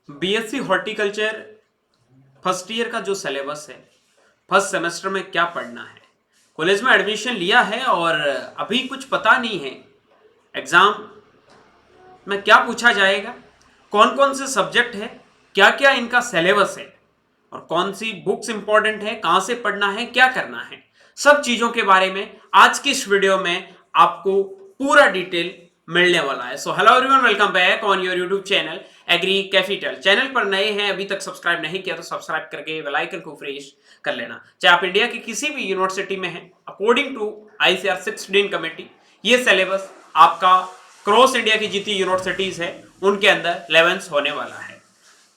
BSc horticulture first year का जो syllabus है, फर्स्ट सेमेस्टर में क्या पढ़ना है। कॉलेज में एडमिशन लिया है और अभी कुछ पता नहीं है एग्जाम में क्या पूछा जाएगा, कौन कौन से सब्जेक्ट है, क्या क्या इनका सिलेबस है और कौन सी बुक्स इंपॉर्टेंट है, कहां से पढ़ना है, क्या करना है। सब चीजों के बारे में आज की इस वीडियो में आपको पूरा डिटेल मिलने वाला है। So hello everyone, welcome back on your YouTube channel agri capital. Channel पर नए हैं, अभी तक सब्सक्राइब नहीं किया तो सब्सक्राइब करके बेल आइकन को प्रेस कर लेना। चाहे आप इंडिया की किसी भी यूनिवर्सिटी में हैं, अकॉर्डिंग टू आईसीआर 16 कमेटी ये सिलेबस आपका क्रॉस इंडिया की जितनी यूनिवर्सिटीज है उनके अंदर 11 होने वाला है।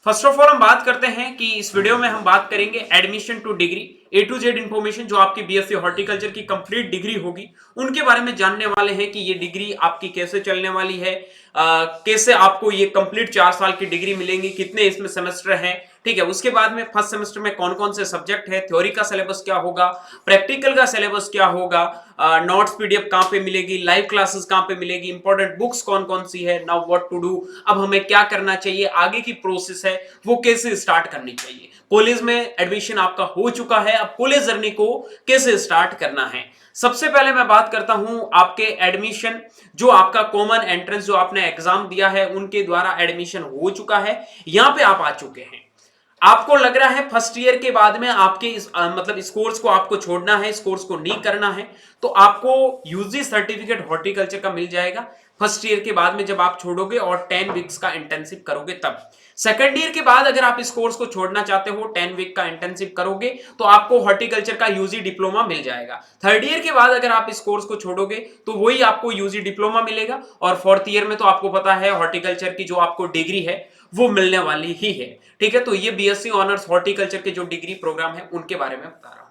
फर्स्ट ऑफ ऑल हम बात करते हैं कि इस वीडियो में हम बात करेंगे admission to degree A to Z information, जो आपकी बीएससी हॉर्टिकल्चर की कंप्लीट डिग्री होगी उनके बारे में जानने वाले हैं कि ये डिग्री आपकी कैसे चलने वाली है, कैसे आपको ये कंप्लीट 4 साल की डिग्री मिलेंगी, कितने इसमें सेमेस्टर हैं। ठीक है, उसके बाद में फर्स्ट सेमेस्टर में कौन कौन से सब्जेक्ट है, थ्योरी का सिलेबस क्या होगा, प्रैक्टिकल का सिलेबस क्या होगा, नोट्स पीडीएफ कहां पे मिलेगी, लाइव क्लासेस कहां पे मिलेगी, इंपॉर्टेंट बुक्स कौन कौन सी है, नाउ व्हाट टू डू, अब हमें क्या करना चाहिए, आगे की प्रोसेस है वो कैसे स्टार्ट करनी चाहिए। कॉलेज में एडमिशन आपका हो चुका है, अब कॉलेज जर्नी को कैसे स्टार्ट करना है। सबसे पहले मैं बात करता हूं आपके एडमिशन, जो आपका कॉमन एंट्रेंस जो आपने एग्जाम दिया है उनके द्वारा एडमिशन हो चुका है, यहां पे आप आ चुके हैं। आपको लग रहा है फर्स्ट ईयर के बाद में आपके मतलब इस कोर्स को आपको छोड़ना है, इस कोर्स को नहीं करना है, तो आपको यूजी सर्टिफिकेट हॉर्टिकल्चर का मिल जाएगा फर्स्ट ईयर के बाद में जब आप छोड़ोगे और 10 वीक्स का इंटर्नशिप करोगे तब। सेकंड ईयर के बाद अगर आप इस कोर्स को छोड़ना चाहते हो, 10 वीक का इंटर्नशिप करोगे तो आपको हॉर्टिकल्चर का यूजी डिप्लोमा मिल जाएगा। थर्ड ईयर के बाद अगर आप इस कोर्स को छोड़ोगे तो वही आपको यूजी डिप्लोमा मिलेगा, और फोर्थ ईयर में तो आपको पता है हॉर्टिकल्चर की जो आपको डिग्री है वो मिलने वाली ही है। ठीक है, तो ये बीएससी ऑनर्स हॉर्टिकल्चर के जो डिग्री प्रोग्राम है उनके बारे में बता रहा हूं।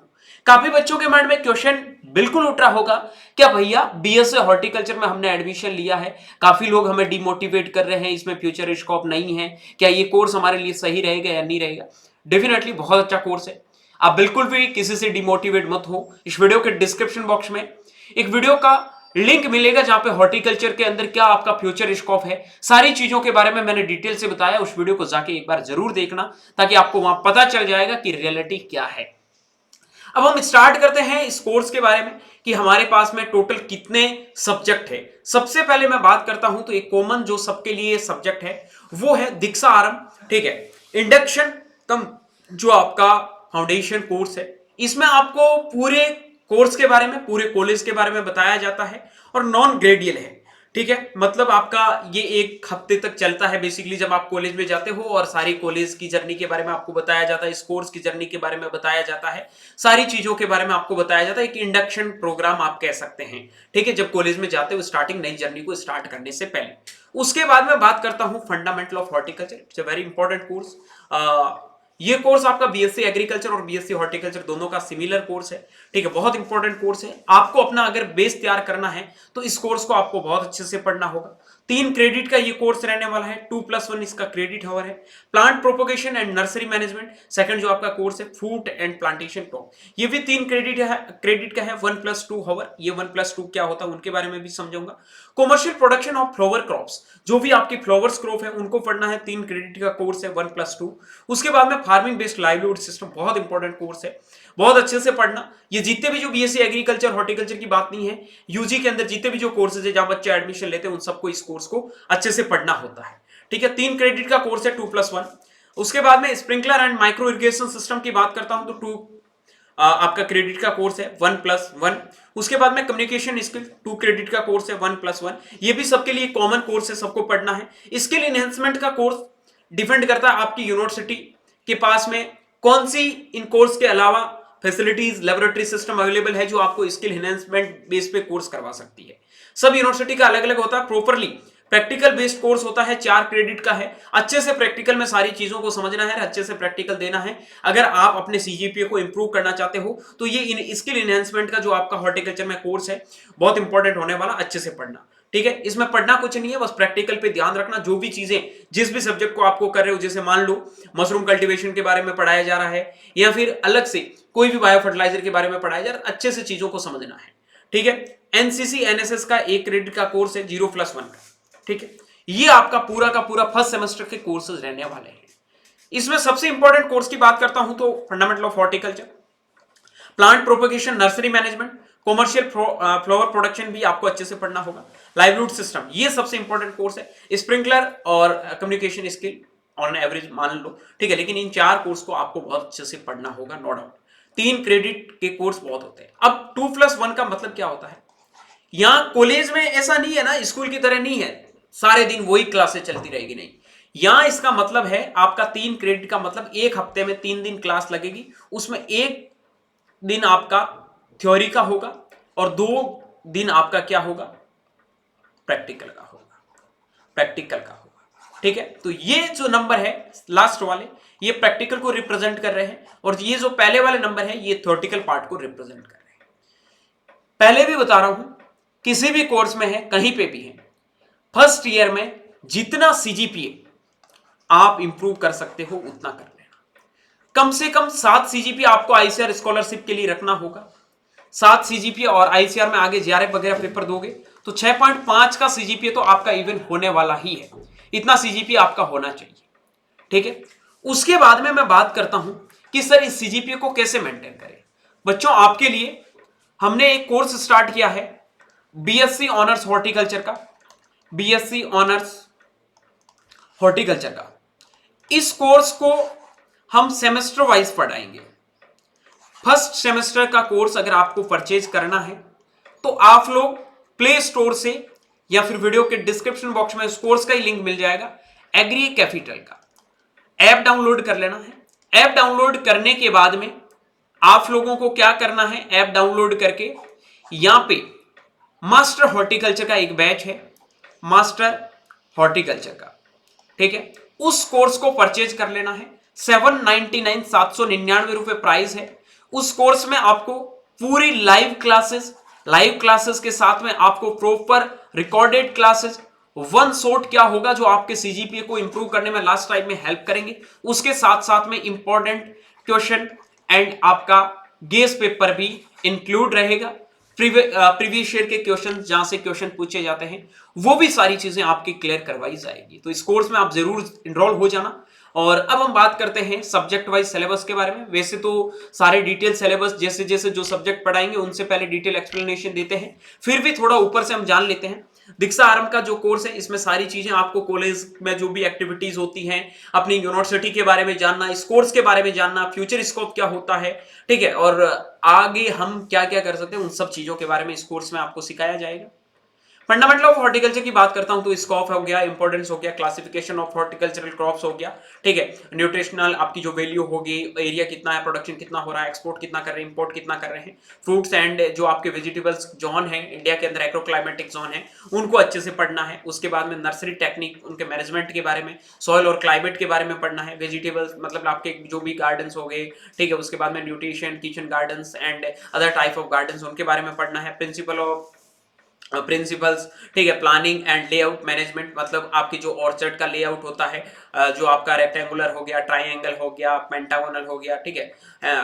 काफी बच्चों के माइंड में क्वेश्चन बिल्कुल उठ रहा होगा, क्या भैया बीएससी हॉर्टिकल्चर में हमने एडमिशन लिया है, काफी लोग हमें डिमोटिवेट कर रहे हैं, इसमें फ्यूचर स्कोप नहीं है, क्या ये कोर्स हमारे लिए सही रहेगा या नहीं रहेगा। डेफिनेटली बहुत अच्छा कोर्स है, आप बिल्कुल भी किसी से डिमोटिवेट मत हो। इस वीडियो के डिस्क्रिप्शन बॉक्स में एक वीडियो का लिंक मिलेगा जहां पे हॉर्टिकल्चर के अंदर क्या आपका फ्यूचर स्कोप है, सारी चीजों के बारे में मैंने डिटेल से बताया। उस वीडियो को जाके एक बार जरूर देखना ताकि आपको वहां पता चल जाएगा कि रियलिटी क्या है। अब हम स्टार्ट करते हैं इस कोर्स के बारे में कि हमारे पास में टोटल कितने सब्जेक्ट है। सबसे पहले मैं बात करता हूं तो एक कॉमन जो सबके लिए सब्जेक्ट है वो है दीक्षा आरंभ। ठीक है, इंडक्शन कम जो आपका फाउंडेशन कोर्स है, इसमें आपको पूरे कोर्स के बारे में, पूरे कॉलेज के बारे में बताया जाता है और नॉन ग्रेडियल है। ठीक है, मतलब आपका ये एक हफ्ते तक चलता है बेसिकली जब आप कॉलेज में जाते हो, और सारी कॉलेज की जर्नी के बारे में आपको बताया जाता है, इस कोर्स की जर्नी के बारे में बताया जाता है, सारी चीजों के बारे में आपको बताया जाता है। एक इंडक्शन प्रोग्राम आप कह सकते हैं। ठीक है, जब कॉलेज में जाते हो स्टार्टिंग नई जर्नी को स्टार्ट करने से पहले। उसके बाद में बात करता हूं fundamental of horticulture. It's a very important course. ये कोर्स आपका बीएससी एग्रीकल्चर और बीएससी हॉर्टिकल्चर दोनों का सिमिलर कोर्स है। ठीक है, बहुत इंपॉर्टेंट कोर्स है। आपको अपना अगर बेस तैयार करना है तो इस कोर्स को आपको बहुत अच्छे से पढ़ना होगा। 3 क्रेडिट का ये कोर्स रहने वाला है, 2+1 इसका क्रेडिट हावर है। Plant propagation and nursery management second जो आपका कोर्स है, फ्रूट एंड प्लांटेशन क्रॉप, ये भी 3 क्रेडिट का है, 1+2 हावर। ये 1+2 क्या होता है उनके बारे में भी समझाऊंगा। Commercial production of flower crops, जो भी आपकी फ्लावर्स क्रॉप है उनको पढ़ना है, 3 क्रेडिट का कोर्स है, 1+2। उसके बाद में फार्मिंग बेस्ड लाइवलीहुड सिस्टम, बहुत इंपॉर्टेंट कोर्स है, बहुत अच्छे से पढ़ना। ये जितने भी जो बीएससी एग्रीकल्चर हॉर्टिकल्चर की बात नहीं है, यूजी के अंदर जितने भी जो कोर्सेज है जहां बच्चे एडमिशन लेते हैं उन सबको इस कोर्स को अच्छे से पढ़ना होता है। ठीक है, 3 क्रेडिट का कोर्स है, 2+1। उसके बाद में sprinkler and micro irrigation system की बात करता हूं तो 2 आपका क्रेडिट का कोर्स है, 1+1। उसके बाद में कम्युनिकेशन स्किल 2 क्रेडिट का कोर्स है, 1+1। ये भी सबके लिए कॉमन कोर्स है, सबको पढ़ना है। स्किल एनहेंसमेंट का कोर्स डिपेंड करता है आपकी यूनिवर्सिटी के पास में कौन सी इन कोर्स के अलावा फैसिलिटीज, लेबोरेटरी सिस्टम अवेलेबल है जो आपको स्किल एनहेंसमेंट बेस पे कोर्स करवा सकती है। सब यूनिवर्सिटी का अलग अलग होता है। प्रॉपरली प्रैक्टिकल बेस्ड कोर्स होता है, 4 क्रेडिट का है। अच्छे से प्रैक्टिकल में सारी चीजों को समझना है, अच्छे से प्रैक्टिकल देना है। अगर आप अपने सीजीपीए को इंप्रूव करना चाहते हो तो ये स्किल एनहेंसमेंट का जो आपका हॉर्टिकल्चर में कोर्स है बहुत इंपॉर्टेंट होने वाला, अच्छे से पढ़ना। ठीक है, इसमें पढ़ना कुछ नहीं है, बस प्रैक्टिकल पे ध्यान रखना। जो भी चीजें जिस भी सब्जेक्ट को आपको कर रहे हो, जैसे मान लो मशरूम कल्टीवेशन के बारे में पढ़ाया जा रहा है या फिर अलग से कोई भी बायो फर्टिलाइजर के बारे में पढ़ाया जा रहा है, अच्छे से चीजों को समझना है। ठीक है, एनसीसी एनएसएस का 1 क्रेडिट का कोर्स है, 0+1 का। ठीक है, ये आपका पूरा का पूरा फर्स्ट सेमेस्टर के कोर्सेज रहने वाले हैं। इसमें सबसे इंपॉर्टेंट कोर्स की बात करता हूं तो fundamental of horticulture, plant propagation, nursery management, commercial flower production भी आपको अच्छे से पढ़ना होगा, लाइवलीहुड सिस्टम, ये सबसे इंपॉर्टेंट कोर्स है। स्प्रिंकलर और कम्युनिकेशन स्किल ऑन एवरेज मान लो, ठीक है, लेकिन इन 4 कोर्स को आपको बहुत अच्छे से पढ़ना होगा, नो डाउट। 3 क्रेडिट के कोर्स बहुत होते हैं। अब 2+1 का मतलब क्या होता है? यहां कॉलेज में ऐसा नहीं है ना, स्कूल की तरह नहीं है सारे दिन वही क्लासेस चलती रहेगी, नहीं। यहां इसका मतलब है आपका 3 क्रेडिट का मतलब 1 हफ्ते में 3 दिन क्लास लगेगी, उसमें 1 दिन आपका थ्योरी का होगा और 2 दिन आपका क्या होगा? प्रैक्टिकल का होगा, प्रैक्टिकल का होगा, ठीक है। तो ये जो नंबर है लास्ट वाले, ये प्रैक्टिकल को रिप्रेजेंट कर रहे हैं, और ये जो पहले वाले नंबर है ये थ्योरेटिकल पार्ट को रिप्रेजेंट कर रहे हैं। पहले भी बता रहा हूं, किसी भी कोर्स में है, कहीं पे भी है, फर्स्ट ईयर में जितना सीजीपीए आप इंप्रूव कर सकते हो उतना कर लेना। कम से कम 7 सीजीपीए आपको आईसीआर स्कॉलरशिप के लिए रखना होगा। 7 सीजीपीए, और आईसीआर में आगे जेआरएफ वगैरह पेपर दोगे तो 6.5 का सीजीपीए तो आपका इवन होने वाला ही है। इतना सीजीपीए आपका होना चाहिए, ठीक है। उसके बाद में मैं बात करता हूं कि सर इस सीजीपीए को कैसे मेंटेन करें। बच्चों, आपके लिए हमने एक कोर्स स्टार्ट किया है बीएससी ऑनर्स हॉर्टिकल्चर का, बीएससी ऑनर्स हॉर्टिकल्चर का। इस कोर्स को हम सेमेस्टर वाइज पढ़ाएंगे। फर्स्ट सेमेस्टर का कोर्स अगर आपको परचेज करना है तो आप लोग प्ले स्टोर से या फिर वीडियो के डिस्क्रिप्शन बॉक्स में इस कोर्स का ही लिंक मिल जाएगा, एग्री कैपिटल का ऐप डाउनलोड कर लेना है। ऐप डाउनलोड करने के बाद में आप लोगों को क्या करना है, ऐप डाउनलोड करके यहां पे मास्टर हॉर्टिकल्चर का एक बैच है, मास्टर हॉर्टिकल्चर का, ठीक है, उस कोर्स को परचेज कर लेना है। 799 799 रुपए प्राइस है। उस कोर्स में आपको पूरी लाइव क्लासेस के साथ में आपको proper recorded classes, one shot क्या होगा जो आपके सीजीपीए को इंप्रूव करने में लास्ट टाइम में हेल्प करेंगे। उसके साथ साथ में इंपॉर्टेंट क्वेश्चन एंड आपका गेस पेपर भी इंक्लूड रहेगा। प्रीवियस ईयर के क्वेश्चन जहां से क्वेश्चन पूछे जाते हैं वो भी सारी चीजें आपकी क्लियर करवाई जाएगी। तो इस कोर्स में आप जरूर इनरोल हो जाना। और अब हम बात करते हैं सब्जेक्ट वाइज सिलेबस के बारे में। वैसे तो सारे डिटेल सिलेबस जैसे जैसे जो सब्जेक्ट पढ़ाएंगे उनसे पहले डिटेल एक्सप्लेनेशन देते हैं, फिर भी थोड़ा ऊपर से हम जान लेते हैं। दीक्षा आरंभ का जो कोर्स है इसमें सारी चीजें आपको कॉलेज में जो भी एक्टिविटीज होती हैं, अपनी यूनिवर्सिटी के बारे में जानना, इस कोर्स के बारे में जानना, फ्यूचर स्कोप क्या होता है, ठीक है, और आगे हम क्या क्या कर सकते हैं, उन सब चीजों के बारे में इस कोर्स में आपको सिखाया जाएगा। फंडामेंटल ऑफ हॉर्टिकल्चर की बात करता हूं तो स्कोप हो गया, इंपॉर्टेंस हो गया, क्लासिफिकेशन ऑफ हॉर्टिकल्चरल क्रॉप्स हो गया, ठीक है, न्यूट्रिशनल आपकी जो वैल्यू होगी, एरिया कितना है, प्रोडक्शन कितना हो रहा है, एक्सपोर्ट कितना कर रहे हैं, इंपोर्ट कितना कर रहे हैं, फ्रूट्स एंड जो आपके वेजिटेबल्स जोन है इंडिया के अंदर, एग्रोक्लाइमेटिक जोन है, उनको अच्छे से पढ़ना है। उसके बाद में नर्सरी टेक्निक, उनके मैनेजमेंट के बारे में, सॉइल और क्लाइमेट के बारे में पढ़ना है, वेजिटेबल्स मतलब आपके जो भी गार्डन्स हो गए, ठीक है, उसके बाद में nutrition, kitchen gardens and other type of gardens, उनके बारे में पढ़ना है। प्रिंसिपल्स, ठीक है, प्लानिंग एंड लेआउट मैनेजमेंट, मतलब आपकी जो ऑर्चर्ड का लेआउट होता है, जो आपका रेक्टेंगुलर हो गया, ट्राइंगल हो गया, पेंटागोनल हो गया, ठीक है,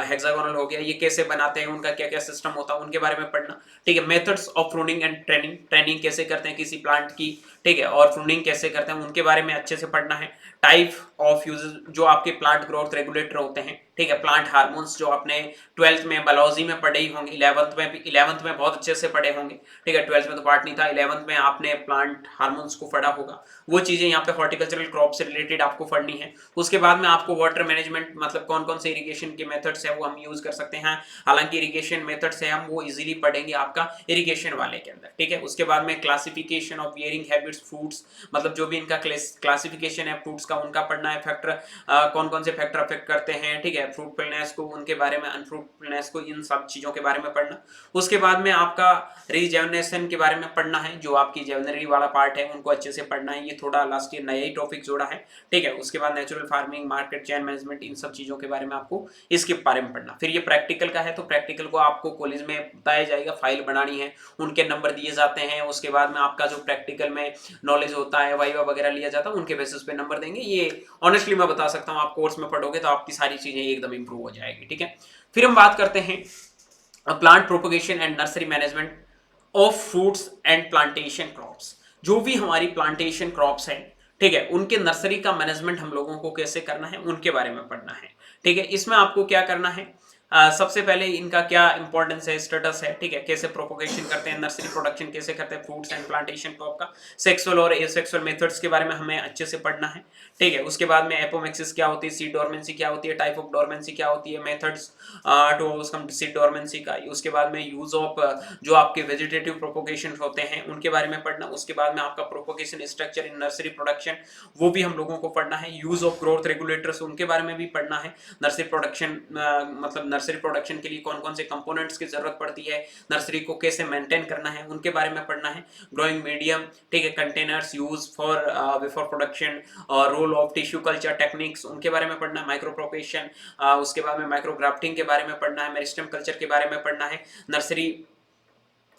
हेक्सागोनल हो गया, ये कैसे बनाते हैं, उनका क्या क्या सिस्टम होता है, उनके बारे में पढ़ना, ठीक है। Methods of pruning and training कैसे करते हैं किसी प्लांट की, ठीक है, और प्रूनिंग कैसे करते हैं उनके बारे में अच्छे से पढ़ना है। टाइप ऑफ यूजेस जो आपके प्लांट ग्रोथ रेगुलेटर होते हैं, ठीक है, प्लांट हार्मोन्स जो आपने 12th में बायोलॉजी में पढ़े ही होंगे, 11th में बहुत अच्छे से पढ़े होंगे, ठीक है, 12th में तो पार्ट नहीं था, 11th में आपने प्लांट हार्मोन्स को पढ़ा होगा। वो चीजें यहाँ पे हॉर्टिकल्चरल क्रॉप से रिलेटेड आपको पढ़नी है। उसके बाद में आपको वाटर मैनेजमेंट, मतलब कौन कौन से इरिगेशन के मेथड्स है वो हम यूज कर सकते हैं। हालांकि इरिगेशन मेथड्स है हम वो इजीली पढ़ेंगे आपका इरिगेशन वाले के अंदर, ठीक है। उसके बाद में classification of wearing habits fruits, मतलब जो भी इनका क्लासिफिकेशन है फ्रूट्स का, उनका पढ़ना है। फैक्टर कौन कौन से फैक्टर अफेक्ट करते हैं, ठीक है, फ्रूटफुलनेस को, उनके बारे में, अनफ्रूटफुलनेस को, इन सब चीजों के बारे में पढ़ना। उसके बाद में आपका रीजेवनेशन के बारे में पढ़ना है, जो आपकी जेवनरी वाला पार्ट है उनको अच्छे से पढ़ना है। ये थोड़ा लास्ट ईयर नया ही टॉपिक जोड़ा है, ठीक है। उसके बाद natural farming, market chain management, इन सब चीजों के बारे में आपको इसके बारे में पढ़ना। फिर ये प्रैक्टिकल का है तो प्रैक्टिकल को आपको कॉलेज में बताया जाएगा, फाइल बनानी है, उनके नंबर दिए जाते हैं। उसके बाद में आपका जो प्रैक्टिकल में नॉलेज होता है, वाइवा वगैरह लिया जाता है, उनके बेसिस पे नंबर देंगे। ये ऑनेस्टली मैं बता सकता हूँ, आप कोर्स में पढ़ोगे तो आपकी सारी चीजें एकदम इंप्रूव हो जाएगी, ठीक है। फिर हम बात करते हैं plant propagation and nursery management of fruits and plantation crops. जो भी हमारी प्लांटेशन क्रॉप्स हैं, ठीक है, उनके नर्सरी का मैनेजमेंट हम लोगों को कैसे करना है, उनके बारे में पढ़ना है। ठीक है, इसमें आपको क्या करना है, सबसे पहले इनका क्या इंपॉर्टेंस है, स्टेटस है, ठीक है, कैसे प्रोपोगेशन करते हैं, नर्सरी प्रोडक्शन कैसे करते हैं फ्रूट्स एंड प्लांटेशन क्रॉप का, सेक्सुअल और एसेक्सुअल मेथड्स के बारे में हमें अच्छे से पढ़ना है। ठीक है, उसके बाद में एपोमेक्सिस क्या होती है, सीड डोरमेंसी क्या होती है, टाइप ऑफ डोरमेंसी क्या होती है, methods to overcome seed dormancy का, उसके बाद में यूज ऑफ जो आपके वेजिटेटिव प्रोपोगेशन होते हैं उनके बारे में पढ़ना। उसके बाद में आपका propagation structure in nursery production, वो भी हम लोगों को पढ़ना है। यूज ऑफ ग्रोथ रेगुलेटर्स, उनके बारे में भी पढ़ना है। नर्सरी प्रोडक्शन मतलब नर्सरी प्रोडक्शन के लिए कौन कौन से कंपोनेंट्स की जरूरत पड़ती है, नर्सरी को कैसे मेंटेन करना है, उनके बारे में पढ़ना है। ग्रोइंग मीडियम, ठीक है, containers use for before production, role of tissue culture techniques, उनके बारे में पढ़ना है। माइक्रो प्रोपेगेशन, उसके बाद में माइक्रो ग्राफ्टिंग के बारे में पढ़ना है। मेरिस्टेम कल्चर के बारे में पढ़ना है। नर्सरी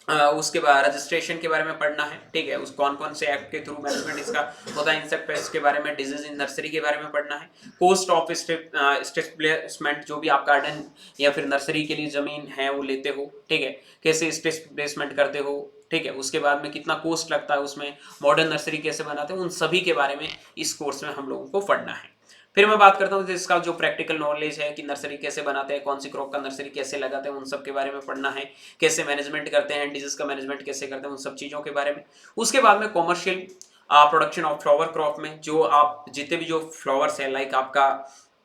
उसके बाद रजिस्ट्रेशन के बारे में पढ़ना है। ठीक है, उस कौन कौन से एक्ट के थ्रू मैनेजमेंट इसका होता है, इंसेक्ट पेस्ट के बारे में, डिजीज इन नर्सरी के बारे में पढ़ना है। कॉस्ट ऑफ स्टेब्लिशमेंट, जो भी आप गार्डन या फिर नर्सरी के लिए जमीन है वो लेते हो, ठीक है, कैसे स्टेब्लिशमेंट करते हो, ठीक है, उसके बाद में कितना कॉस्ट लगता है, उसमें मॉडर्न नर्सरी कैसे बनाते हैं, उन सभी के बारे में इस कोर्स में हम लोगों को पढ़ना है। फिर मैं बात करता हूँ इसका जो प्रैक्टिकल नॉलेज है कि नर्सरी कैसे बनाते हैं, कौन सी क्रॉप का नर्सरी कैसे लगाते हैं, उन सब के बारे में पढ़ना है। कैसे मैनेजमेंट करते हैं, डिजीज का मैनेजमेंट कैसे करते हैं, उन सब चीज़ों के बारे में। उसके बाद में commercial production of flower crop में जो आप जितने भी जो फ्लावर्स है, लाइक आपका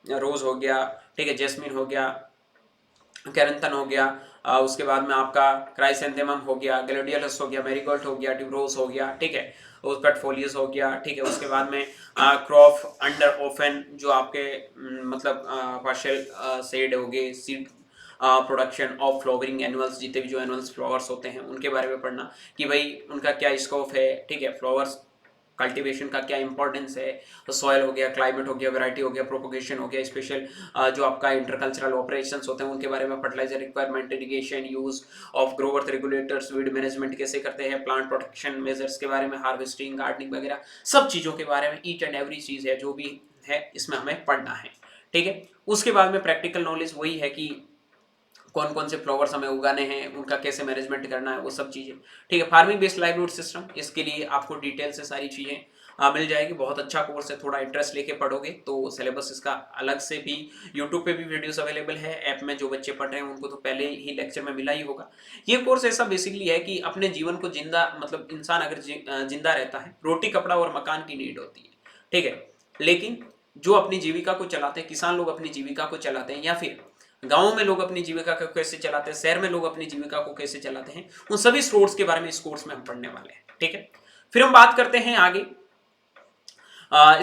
रोज हो गया, ठीक है, जैस्मिन हो गया, कैरंथन हो गया, उसके बाद में आपका क्राइसेंथेमम हो गया, ग्लेडियोलस हो गया, मैरीगोल्ड हो गया, ट्यूबरोज हो गया, ठीक है, उस पेटफोलियस हो गया, ठीक है। उसके बाद में क्रॉप अंडर ओफन, जो आपके मतलब पार्शियल सेड हो गए, seed production of flowering annuals, जितने भी जो एनुअल्स फ्लावर्स होते हैं उनके बारे में पढ़ना कि भाई उनका क्या स्कोप है, ठीक है, फ्लावर्स कल्टीवेशन का क्या इंपॉर्टेंस है, तो सॉयल हो गया, क्लाइमेट हो गया, वैरायटी हो गया, प्रोपोगेशन हो गया, स्पेशल जो आपका इंटरकल्चरल ऑपरेशंस होते हैं उनके बारे में, fertilizer requirement, irrigation, use of growth regulators, weed management कैसे करते हैं, प्लांट प्रोटेक्शन मेजर्स के बारे में, हार्वेस्टिंग, गार्डनिंग वगैरह सब चीज़ों के बारे में, ईच एंड एवरी चीज़ है जो भी है इसमें हमें पढ़ना है। ठीक है, उसके बाद में प्रैक्टिकल नॉलेज वही है कि कौन कौन से फ्लावर्स हमें उगाने हैं, उनका कैसे मैनेजमेंट करना है, वो सब चीज़ें। ठीक है, फार्मिंग बेस्ड लाइवलीहुड सिस्टम, इसके लिए आपको डिटेल से सारी चीज़ें मिल जाएगी। बहुत अच्छा कोर्स है, थोड़ा इंटरेस्ट लेके पढ़ोगे तो सिलेबस इसका अलग से भी यूट्यूब पे भी वीडियोस अवेलेबल है। ऐप में जो बच्चे पढ़ रहे हैं उनको तो पहले ही लेक्चर में मिला ही होगा। ये कोर्स ऐसा बेसिकली है कि अपने जीवन को जिंदा, मतलब इंसान अगर जिंदा रहता है, रोटी कपड़ा और मकान की नीड होती है, ठीक है, लेकिन जो अपनी जीविका को चलाते हैं, किसान लोग अपनी जीविका को चलाते हैं, या फिर गांवों में लोग अपनी जीविका को कैसे चलाते हैं, शहर में लोग अपनी जीविका को कैसे चलाते हैं, उन सभी स्रोत के बारे में इस कोर्स में हम पढ़ने वाले हैं। ठीक है, फिर हम बात करते हैं आगे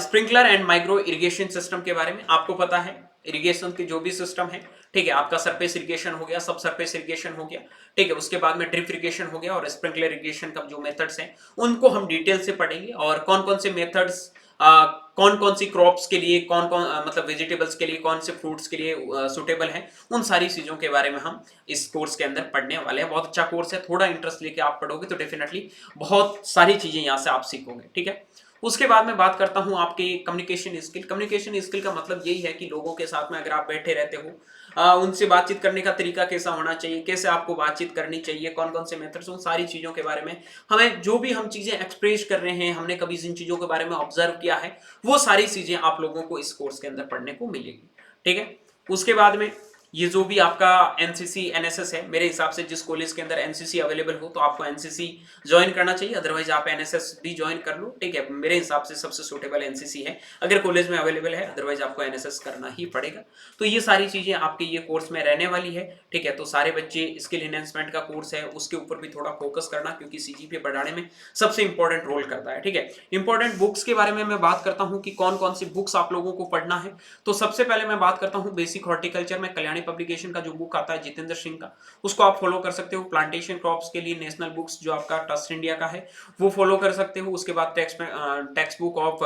sprinkler and micro irrigation system के बारे में। आपको पता है इरिगेशन के जो भी सिस्टम है, ठीक है, आपका सरफेस इरिगेशन हो गया, सब सरफेस इरिगेशन हो गया, ठीक है, उसके बाद में ड्रिप इरिगेशन हो गया, और स्प्रिंकलर इरिगेशन का जो मेथड्स हैं उनको हम डिटेल से पढ़ेंगे, और कौन कौन से मेथड्स कौन कौन सी क्रॉप्स के लिए, कौन कौन मतलब वेजिटेबल्स के लिए, कौन से फ्रूट्स के लिए सूटेबल है, उन सारी चीजों के बारे में हम इस कोर्स के अंदर पढ़ने वाले हैं। बहुत अच्छा कोर्स है, थोड़ा इंटरेस्ट लेके आप पढ़ोगे तो डेफिनेटली बहुत सारी चीजें यहाँ से आप सीखोगे। ठीक है, उसके बाद में बात करता हूं आपके कम्युनिकेशन स्किल। कम्युनिकेशन स्किल का मतलब यही है कि लोगों के साथ में अगर आप बैठे रहते हो, उनसे बातचीत करने का तरीका कैसा होना चाहिए, कैसे आपको बातचीत करनी चाहिए, कौन कौन से मेथड्स, उन सारी चीज़ों के बारे में हमें, जो भी हम चीज़ें एक्सप्रेस कर रहे हैं, हमने कभी जिन चीज़ों के बारे में ऑब्जर्व किया है, वो सारी चीज़ें आप लोगों को इस कोर्स के अंदर पढ़ने को मिलेगी। ठीक है, उसके बाद में ये जो भी आपका एनसीसी एनएसएस है, मेरे हिसाब से जिस कॉलेज के अंदर एनसीसी अवेलेबल हो तो आपको एनसीसी ज्वाइन करना चाहिए, अदरवाइज आप एनएसएस भी ज्वाइन कर लो। ठीक है, मेरे हिसाब से सबसे सूटेबल एनसीसी है अगर कॉलेज में अवेलेबल है, अदरवाइज आपको एनएसएस करना ही पड़ेगा। तो ये सारी चीजें आपके ये कोर्स में रहने वाली है। ठीक है, तो सारे बच्चे स्किल एनहेंसमेंट का कोर्स है उसके ऊपर भी थोड़ा फोकस करना, क्योंकि सीजीपीए बढ़ाने में सबसे इंपॉर्टेंट रोल करता है। ठीक है, इंपॉर्टेंट बुक्स के बारे में मैं बात करता हूँ कि कौन कौन सी बुक्स आप लोगों को पढ़ना है। तो सबसे पहले मैं बात करता हूँ बेसिक हॉर्टिकल्चर में कल्याणी पब्लिकेशन का जो बुक आता है जितेंद्र सिंह का, उसको आप फॉलो कर सकते हो। प्लांटेशन क्रॉप्स के लिए नेशनल बुक्स जो आपका ट्रस्ट इंडिया का है वो फॉलो कर सकते हो। उसके बाद text book of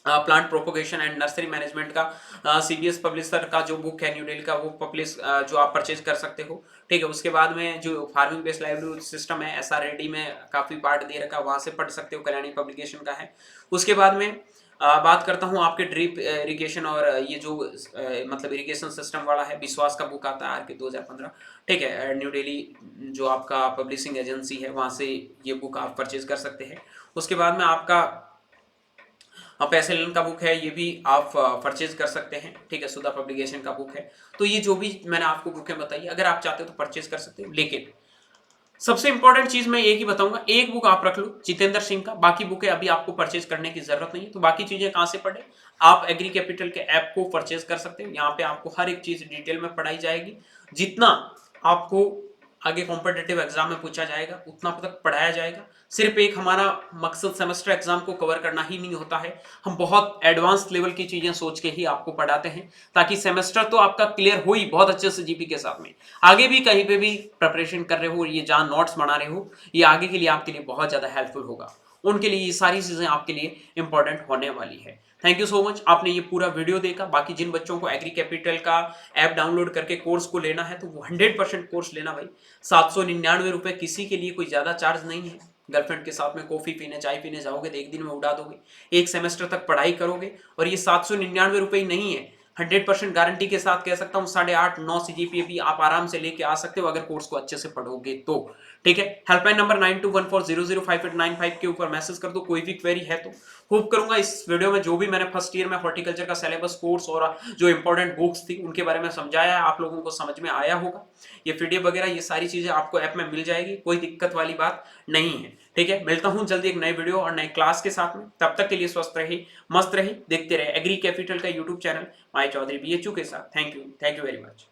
plant propagation and nursery management का सीबीएस पब्लिशर का जो बुक है न्यू दिल्ली का, वो पब्लिश जो आप परचेज कर सकते हो। ठीक है, उसके बाद में जो फार्मिंग बेस्ड लाइवलीहुड सिस्टम है एसआरएडी में काफी पार्ट दे रखा है, वहां से पढ़ सकते हो, कल्याणी पब्लिकेशन का है। उसके बाद में बात करता हूँ आपके ड्रिप इरिगेशन और ये जो मतलब इरिगेशन सिस्टम वाला है, विश्वास का बुक आता है आर के 2015। ठीक है, न्यू दिल्ली जो आपका पब्लिशिंग एजेंसी है वहाँ से ये बुक आप परचेज कर सकते हैं। उसके बाद में आपका पैसे लेन का बुक है, ये भी आप परचेज कर सकते हैं, ठीक है, सुधा पब्लिकेशन का बुक है। तो ये जो भी मैंने आपको बुकें बताई, अगर आप चाहते हो तो परचेज कर सकते हो। लेकिन सबसे इंपॉर्टेंट चीज मैं एक ही बताऊंगा, एक बुक आप रख लो जितेंद्र सिंह का, बाकी बुकें अभी आपको परचेज करने की जरूरत नहीं है। तो बाकी चीजें कहां से पढ़े, आप एग्री कैपिटल के ऐप को परचेज कर सकते हो। यहाँ पे आपको हर एक चीज डिटेल में पढ़ाई जाएगी, जितना आपको आगे कॉम्पिटेटिव एग्जाम में पूछा जाएगा उतना तक पढ़ाया जाएगा। सिर्फ एक हमारा मकसद सेमेस्टर एग्जाम को कवर करना ही नहीं होता है, हम बहुत एडवांस लेवल की चीजें सोच के ही आपको पढ़ाते हैं, ताकि सेमेस्टर तो आपका क्लियर हो ही बहुत अच्छे से जीपी के साथ में, आगे भी कहीं पे भी प्रिपरेशन कर रहे हो, ये जहां नोट्स बना रहे हो, ये आगे के लिए आपके लिए बहुत ज्यादा हेल्पफुल होगा, उनके लिए ये सारी चीजें आपके लिए इंपॉर्टेंट होने वाली है। थैंक यू सो मच, आपने ये पूरा वीडियो देखा। बाकी जिन बच्चों को एग्री कैपिटल का ऐप डाउनलोड करके कोर्स को लेना है तो वो 100% कोर्स लेना भाई। 799 रुपए, किसी के लिए कोई ज्यादा चार्ज नहीं है। गर्लफ्रेंड के साथ में कॉफी पीने, चाय पीने जाओगे तो एक दिन में उड़ा दोगे, एक सेमेस्टर तक पढ़ाई करोगे, और ये 799 रुपए ही नहीं है, 100% गारंटी के साथ कह सकता हूँ 8.5-9 CGPA भी आप आराम से लेके आ सकते हो अगर कोर्स को अच्छे से पढ़ोगे तो, ठीक है। हेल्पलाइन नंबर 9214005895 के ऊपर मैसेज कर दो, कोई भी क्वेरी है तो। होप करूंगा इस वीडियो में जो भी मैंने फर्स्ट ईयर में हॉर्टिकल्चर का सिलेबस, कोर्स और जो इंपॉर्टेंट बुक्स थी उनके बारे में समझाया है, आप लोगों को समझ में आया होगा। ये पीडीएफ वगैरह ये सारी चीजें आपको ऐप में मिल जाएगी, कोई दिक्कत वाली बात नहीं है, ठीक है। मिलता हूं जल्दी एक नए वीडियो और नए क्लास के साथ में, तब तक के लिए स्वस्थ रहिए, मस्त रहिए, देखते रहे एग्री कैपिटल का यूट्यूब चैनल माई चौधरी BHU के साथ। Thank you very much.